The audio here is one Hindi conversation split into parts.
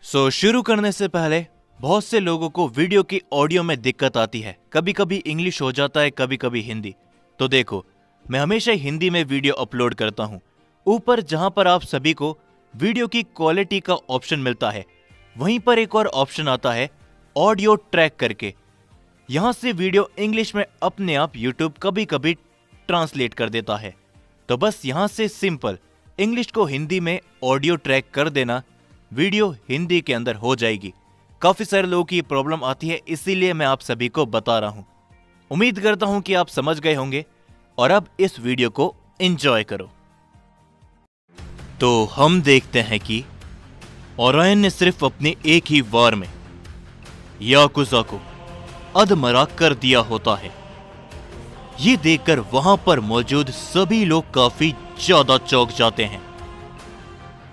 शुरू करने से पहले बहुत से लोगों को वीडियो की ऑडियो में दिक्कत आती है। कभी कभी इंग्लिश हो जाता है, कभी कभी हिंदी। तो देखो, मैं हमेशा हिंदी में वीडियो अपलोड करता हूँ। ऊपर जहाँ पर आप सभी को वीडियो की क्वालिटी का ऑप्शन मिलता है, वहीं पर एक और ऑप्शन आता है ऑडियो ट्रैक करके। यहाँ से वीडियो इंग्लिश में अपने आप यूट्यूब कभी कभी ट्रांसलेट कर देता है। तो बस यहाँ से सिंपल इंग्लिश को हिंदी में ऑडियो ट्रैक कर देना, वीडियो हिंदी के अंदर हो जाएगी। काफी सारे लोगों की प्रॉब्लम आती है, इसीलिए मैं आप सभी को बता रहा हूं। उम्मीद करता हूं कि आप समझ गए होंगे और अब इस वीडियो को एंजॉय करो। तो हम देखते हैं कि ओरायन ने सिर्फ अपने एक ही वार में याकुजा को अधमरा कर दिया होता है। ये देखकर वहां पर मौजूद सभी लोग काफी ज्यादा चौंक जाते हैं।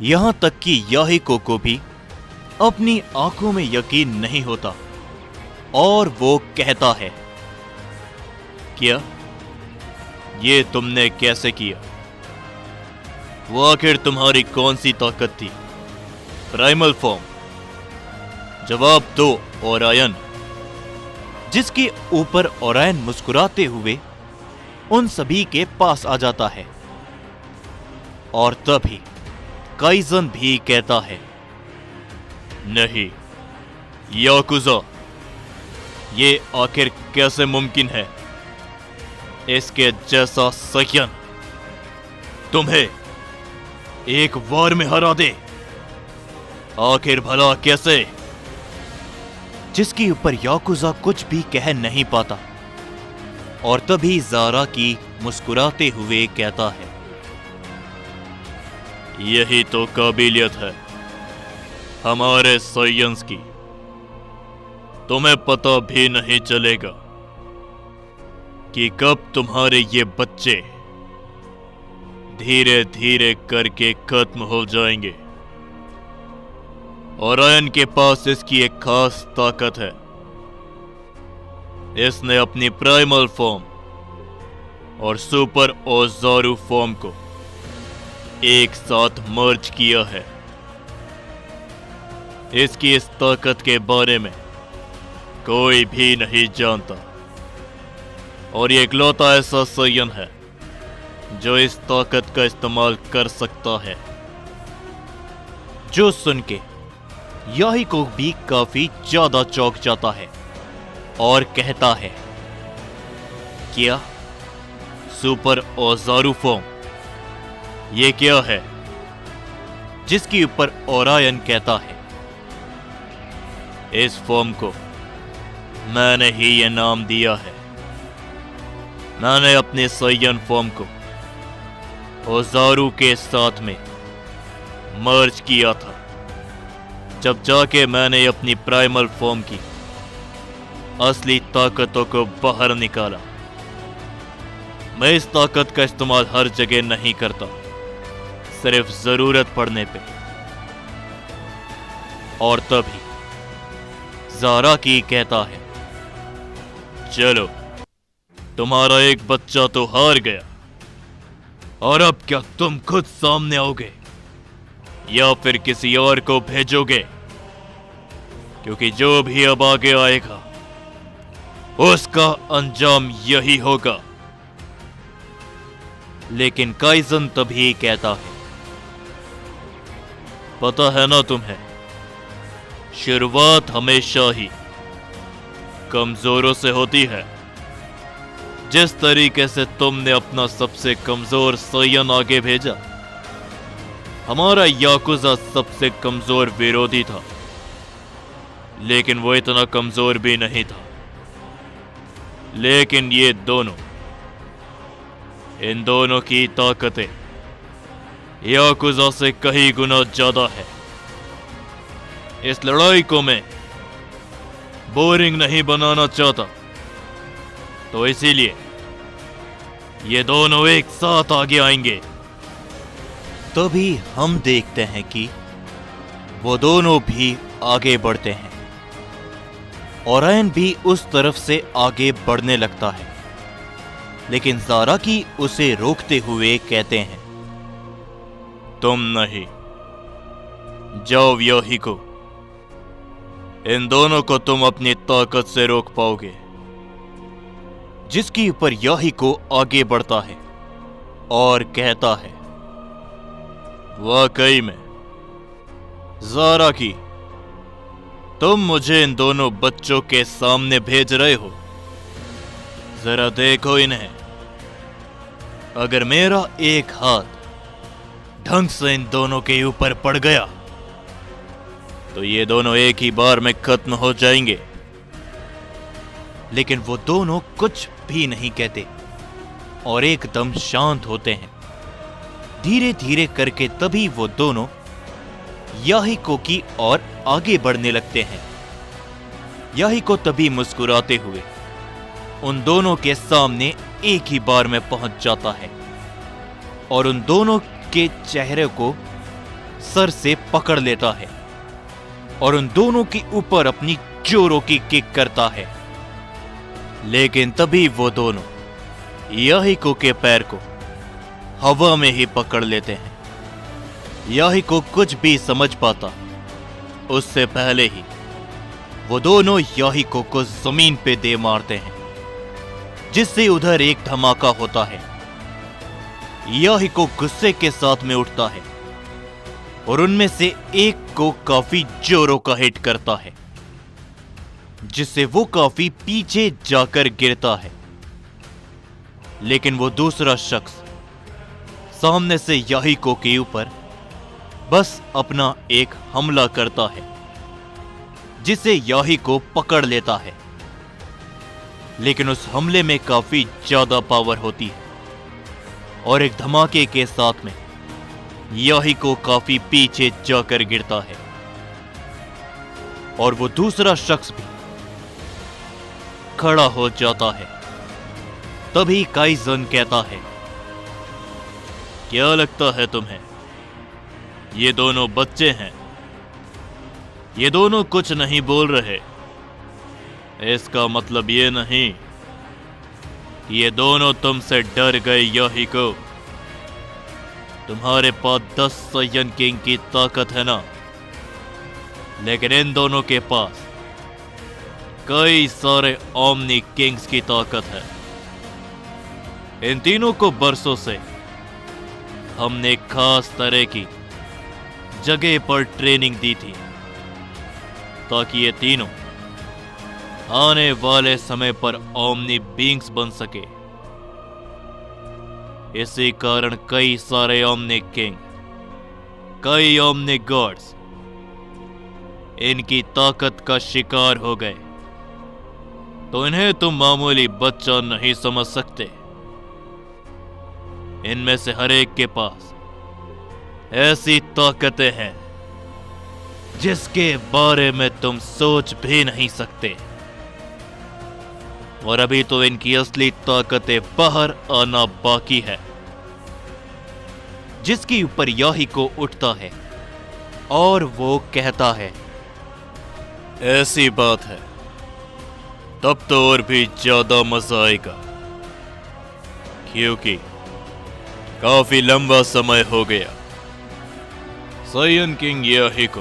यहां तक कि याहिको को भी अपनी आंखों में यकीन नहीं होता और वो कहता है, क्या ये तुमने कैसे किया? वो आखिर तुम्हारी कौन सी ताकत थी? Primal form? जवाब दो ओरायन। जिसके ऊपर ओरायन मुस्कुराते हुए उन सभी के पास आ जाता है और तभी काइजन भी कहता है, नहीं याकुजा, ये आखिर कैसे मुमकिन है? इसके जैसा सयन तुम्हें एक वार में हरा दे, आखिर भला कैसे? जिसके ऊपर याकुजा कुछ भी कह नहीं पाता और तभी ज़ारा की मुस्कुराते हुए कहता है, यही तो काबिलियत है हमारे साइंस की। तुम्हें पता भी नहीं चलेगा कि कब तुम्हारे ये बच्चे धीरे धीरे करके खत्म हो जाएंगे। ओरायन के पास इसकी एक खास ताकत है। इसने अपनी प्राइमल फॉर्म और सुपर ओजारू फॉर्म को एक साथ मर्ज किया है। इसकी इस ताकत के बारे में कोई भी नहीं जानता और ये इकलौता ऐसा सयन है जो इस ताकत का इस्तेमाल कर सकता है। जो सुन के याहिको भी काफी ज्यादा चौंक जाता है और कहता है, क्या सुपर ओजारू फॉर्म? ये क्या है? जिसके ऊपर ओरायन कहता है, इस फॉर्म को मैंने ही ये नाम दिया है। मैंने अपने सयन फॉर्म को ओजारू के साथ में मर्ज किया था। जब जाके मैंने अपनी प्राइमल फॉर्म की असली ताकतों को बाहर निकाला। मैं इस ताकत का इस्तेमाल हर जगह नहीं करता, सिर्फ जरूरत पड़ने पे। और तभी ज़ारा की कहता है, चलो तुम्हारा एक बच्चा तो हार गया और अब क्या तुम खुद सामने आओगे या फिर किसी और को भेजोगे? क्योंकि जो भी अब आगे आएगा उसका अंजाम यही होगा। लेकिन काइजन तभी कहता है, पता है ना तुम्हें, शुरुआत हमेशा ही कमजोरों से होती है। जिस तरीके से तुमने अपना सबसे कमजोर सयन आगे भेजा, हमारा याकुजा सबसे कमजोर विरोधी था, लेकिन वो इतना कमजोर भी नहीं था। लेकिन ये दोनों, इन दोनों की ताकतें याकुजा से कई गुना ज्यादा है। इस लड़ाई को मैं बोरिंग नहीं बनाना चाहता, तो इसीलिए ये दोनों एक साथ आगे आएंगे। तभी हम देखते हैं कि वो दोनों भी आगे बढ़ते हैं। ओरायन भी उस तरफ से आगे बढ़ने लगता है, लेकिन ज़ारा की उसे रोकते हुए कहते हैं, तुम नहीं, जाओ याहिको, इन दोनों को तुम अपनी ताकत से रोक पाओगे। जिसके ऊपर याहिको आगे बढ़ता है और कहता है, वाकई में ज़ारा की, तुम मुझे इन दोनों बच्चों के सामने भेज रहे हो। जरा देखो इन्हें। अगर मेरा एक हाथ ढंग से इन दोनों के ऊपर पड़ गया तो ये दोनों एक ही बार में खत्म हो जाएंगे। लेकिन वो दोनों कुछ भी नहीं कहते और एकदम शांत होते हैं। धीरे धीरे करके तभी वो दोनों याहिको की ओर आगे बढ़ने लगते हैं। याहिको तभी मुस्कुराते हुए उन दोनों के सामने एक ही बार में पहुंच जाता है और उन दोनों के चेहरे को सर से पकड़ लेता है और उन दोनों के ऊपर अपनी जोरों की किक करता है। लेकिन तभी वो दोनों याहिको के पैर को हवा में ही पकड़ लेते हैं। याहिको कुछ भी समझ पाता उससे पहले ही वो दोनों याहिको को जमीन पे दे मारते हैं, जिससे उधर एक धमाका होता है। याहिको गुस्से के साथ में उठता है और उनमें से एक को काफी जोरों का हिट करता है, जिससे वो काफी पीछे जाकर गिरता है। लेकिन वो दूसरा शख्स सामने से याहिको के ऊपर बस अपना एक हमला करता है, जिसे याहिको पकड़ लेता है। लेकिन उस हमले में काफी ज्यादा पावर होती है और एक धमाके के साथ में याहिको काफी पीछे जाकर गिरता है और वो दूसरा शख्स भी खड़ा हो जाता है। तभी काइजन कहता है, क्या लगता है तुम्हें ये दोनों बच्चे हैं? ये दोनों कुछ नहीं बोल रहे। इसका मतलब ये नहीं कि ये दोनों तुमसे डर गए। याहिको, तुम्हारे पास 10 साइयन किंग की ताकत है ना, लेकिन इन दोनों के पास कई सारे ओमनी किंग्स की ताकत है। इन तीनों को बरसों से हमने एक खास तरह की जगह पर ट्रेनिंग दी थी ताकि ये तीनों आने वाले समय पर ओमनी बींग्स बन सके। इसी कारण कई सारे ओमनी किंग, कई ओमनी गॉड्स इनकी ताकत का शिकार हो गए। तो इन्हें तुम मामूली बच्चा नहीं समझ सकते। इनमें से हर एक के पास ऐसी ताकतें हैं जिसके बारे में तुम सोच भी नहीं सकते। और अभी तो इनकी असली ताकतें बाहर आना बाकी है। जिसके ऊपर याहिको उठता है और वो कहता है, ऐसी बात है, तब तो और भी ज्यादा मजा आएगा, क्योंकि काफी लंबा समय हो गया साइयन किंग याहिको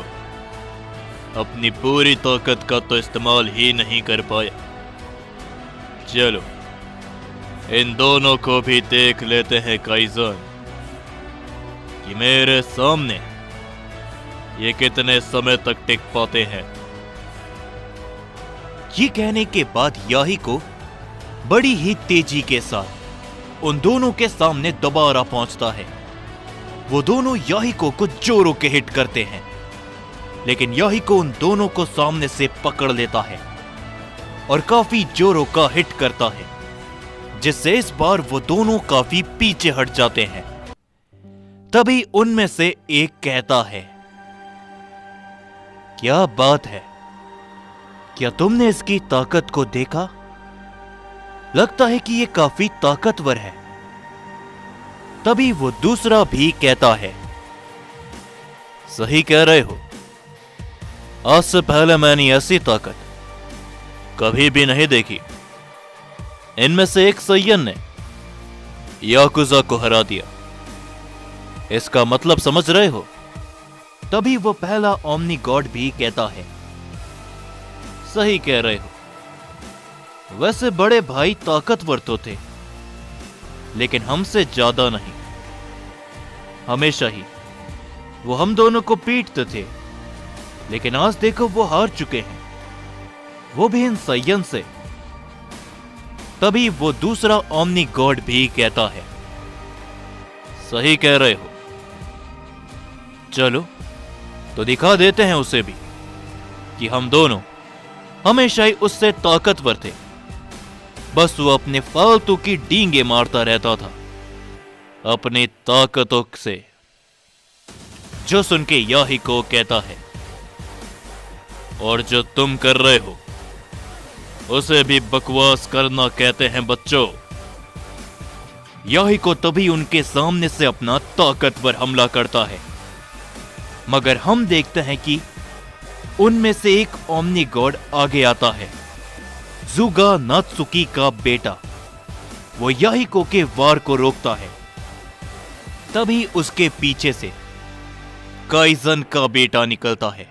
अपनी पूरी ताकत का तो इस्तेमाल ही नहीं कर पाया। चलो इन दोनों को भी देख लेते हैं काइजन कि मेरे सामने ये कितने समय तक टिक पाते हैं। ये कहने के बाद याहिको बड़ी ही तेजी के साथ उन दोनों के सामने दोबारा पहुंचता है। वो दोनों याहिको को जोरों के हिट करते हैं, लेकिन याहिको उन दोनों को सामने से पकड़ लेता है और काफी जोरों का हिट करता है, जिससे इस बार वो दोनों काफी पीछे हट जाते हैं। तभी उनमें से एक कहता है, क्या बात है, क्या तुमने इसकी ताकत को देखा? लगता है कि ये काफी ताकतवर है। तभी वो दूसरा भी कहता है, सही कह रहे हो, आज से पहले मैंने ऐसी ताकत कभी भी नहीं देखी। इनमें से एक सैयन ने याकुजा को हरा दिया। इसका मतलब समझ रहे हो? तभी वो पहला ओमनी गॉड भी कहता है, सही कह रहे हो। वैसे बड़े भाई ताकतवर तो थे, लेकिन हमसे ज्यादा नहीं। हमेशा ही वो हम दोनों को पीटते थे, लेकिन आज देखो वो हार चुके हैं, वो भी इन सय्यन से। तभी वो दूसरा ओमनी गॉड भी कहता है, सही कह रहे हो, चलो तो दिखा देते हैं उसे भी कि हम दोनों हमेशा ही उससे ताकतवर थे। बस वो अपने फालतू की डींगे मारता रहता था अपनी ताकतों से। जो सुन के याहिको कहता है, और जो तुम कर रहे हो उसे भी बकवास करना कहते हैं बच्चों। याहिको तभी उनके सामने से अपना ताकतवर हमला करता है, मगर हम देखते हैं कि उनमें से एक ओमनी गॉड आगे आता है, जुगा नात्सुकी का बेटा। वो याहिको के वार को रोकता है। तभी उसके पीछे से काइजन का बेटा निकलता है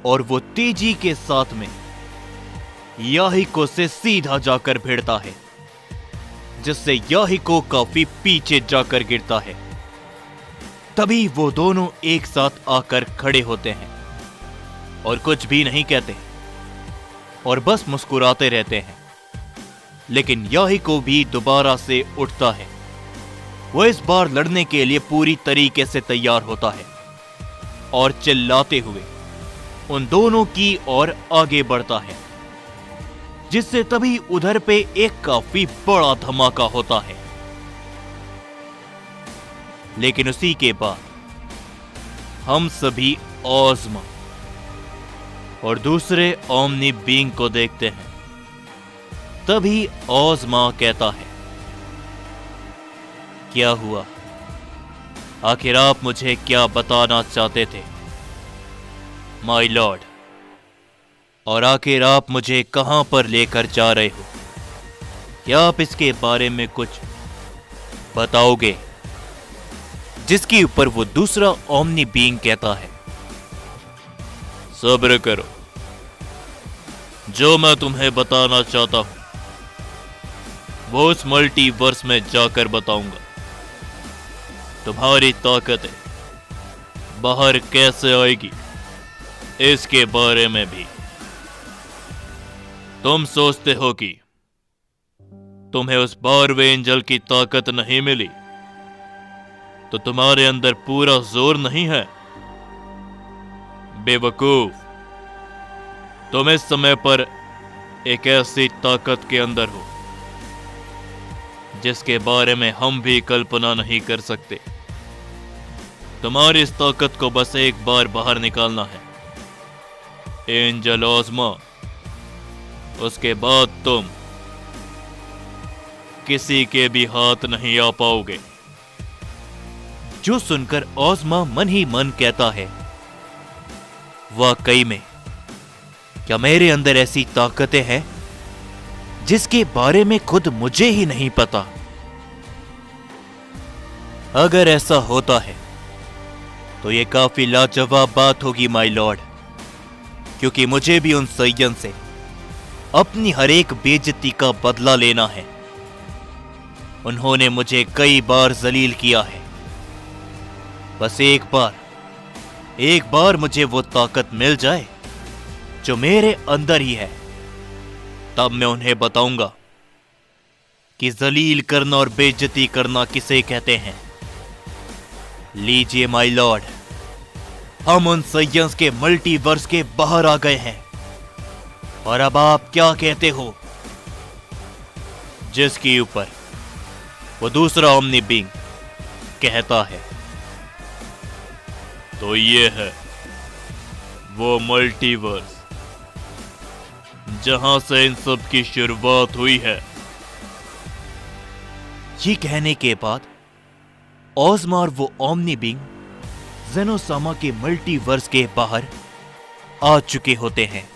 और वो तेजी के साथ में याहिको से सीधा जाकर भिड़ता है, जिससे याहिको काफी पीछे जाकर गिरता है। तभी वो दोनों एक साथ आकर खड़े होते हैं और कुछ भी नहीं कहते और बस मुस्कुराते रहते हैं। लेकिन याहिको भी दोबारा से उठता है। वो इस बार लड़ने के लिए पूरी तरीके से तैयार होता है और चिल्लाते हुए उन दोनों की ओर आगे बढ़ता है, जिससे तभी उधर पे एक काफी बड़ा धमाका होता है। लेकिन उसी के बाद हम सभी ओज़मा और दूसरे ओमनी बीइंग को देखते हैं। तभी ओज़मा कहता है, क्या हुआ? आखिर आप मुझे क्या बताना चाहते थे माय लॉर्ड? और आखिर आप मुझे कहां पर लेकर जा रहे हो? क्या आप इसके बारे में कुछ बताओगे? जिसके ऊपर वो दूसरा ओमनी बीइंग कहता है, सब्र करो, जो मैं तुम्हें बताना चाहता हूं वो उस मल्टीवर्स में जाकर बताऊंगा। तुम्हारी ताकतें बाहर कैसे आएगी इसके बारे में भी। तुम सोचते हो कि तुम्हें उस बारहवें एंजल की ताकत नहीं मिली तो तुम्हारे अंदर पूरा जोर नहीं है। बेवकूफ, तुम इस समय पर एक ऐसी ताकत के अंदर हो जिसके बारे में हम भी कल्पना नहीं कर सकते। तुम्हारी इस ताकत को बस एक बार बाहर निकालना है, एंजल ओज़मा। उसके बाद तुम किसी के भी हाथ नहीं आ पाओगे। जो सुनकर ओज़मा मन ही मन कहता है, वाकई में क्या मेरे अंदर ऐसी ताकतें हैं जिसके बारे में खुद मुझे ही नहीं पता? अगर ऐसा होता है तो यह काफी लाजवाब बात होगी माय लॉर्ड, क्योंकि मुझे भी उन सय्यन से अपनी हर एक बेइज्जती का बदला लेना है। उन्होंने मुझे कई बार जलील किया है। बस एक बार मुझे वो ताकत मिल जाए जो मेरे अंदर ही है, तब मैं उन्हें बताऊंगा कि जलील करना और बेइज्जती करना किसे कहते हैं। लीजिए माय लॉर्ड, हम उन सय्यंस के मल्टीवर्स के बाहर आ गए हैं। और अब आप क्या कहते हो? जिसके ऊपर वो दूसरा ओमनी बीइंग कहता है, तो ये है वो मल्टीवर्स जहां से इन सब की शुरुआत हुई है। ये कहने के बाद ओज़मा और वो ओमनी बीइंग ज़ेनोसामा के मल्टीवर्स के बाहर आ चुके होते हैं।